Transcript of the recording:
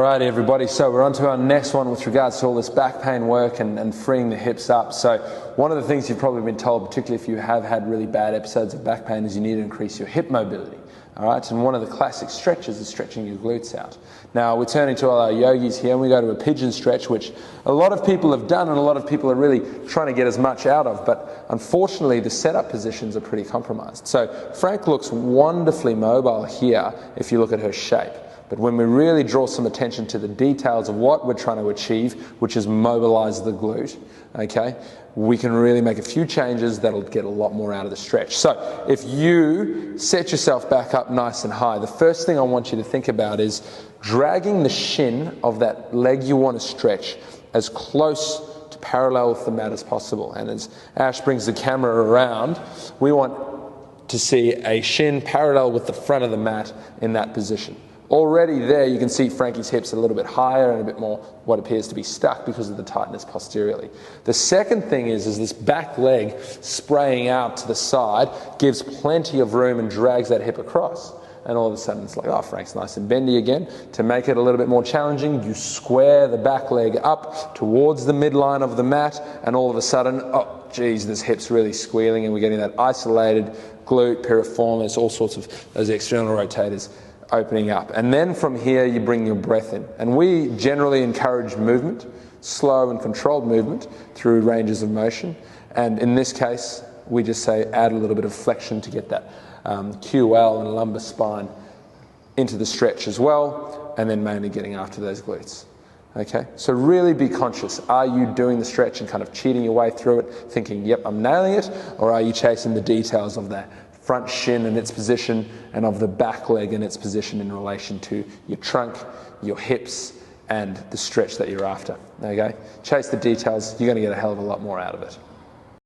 Alrighty everybody, so we're on to our next one with regards to all this back pain work and freeing the hips up. So one of the things you've probably been told, particularly if you have had really bad episodes of back pain, is you need to increase your hip mobility. Alright, and one of the classic stretches is stretching your glutes out. Now we're turning to all our yogis here and we go to a pigeon stretch, which a lot of people have done and a lot of people are really trying to get as much out of, but unfortunately the setup positions are pretty compromised. So Frank looks wonderfully mobile here if you look at her shape. But when we really draw some attention to the details of what we're trying to achieve, which is mobilize the glute, okay, we can really make a few changes that'll get a lot more out of the stretch. So if you set yourself back up nice and high, the first thing I want you to think about is dragging the shin of that leg you want to stretch as close to parallel with the mat as possible. And as Ash brings the camera around, we want to see a shin parallel with the front of the mat in that position. Already there you can see Frankie's hips a little bit higher and a bit more what appears to be stuck because of the tightness posteriorly. The second thing is this back leg spraying out to the side gives plenty of room and drags that hip across. And all of a sudden it's like, oh, Frank's nice and bendy again. To make it a little bit more challenging, you square the back leg up towards the midline of the mat and all of a sudden, oh geez, this hip's really squealing and we're getting that isolated glute, piriformis, all sorts of those external rotators opening up. And then from here you bring your breath in. And we generally encourage movement, slow and controlled movement through ranges of motion. And in this case, we just say add a little bit of flexion to get that QL and lumbar spine into the stretch as well, and then mainly getting after those glutes. Okay, so really be conscious. Are you doing the stretch and kind of cheating your way through it, thinking, yep, I'm nailing it, or are you chasing the details of that front shin and its position and of the back leg and its position in relation to your trunk, your hips, and the stretch that you're after? Okay, chase the details, you're going to get a hell of a lot more out of it.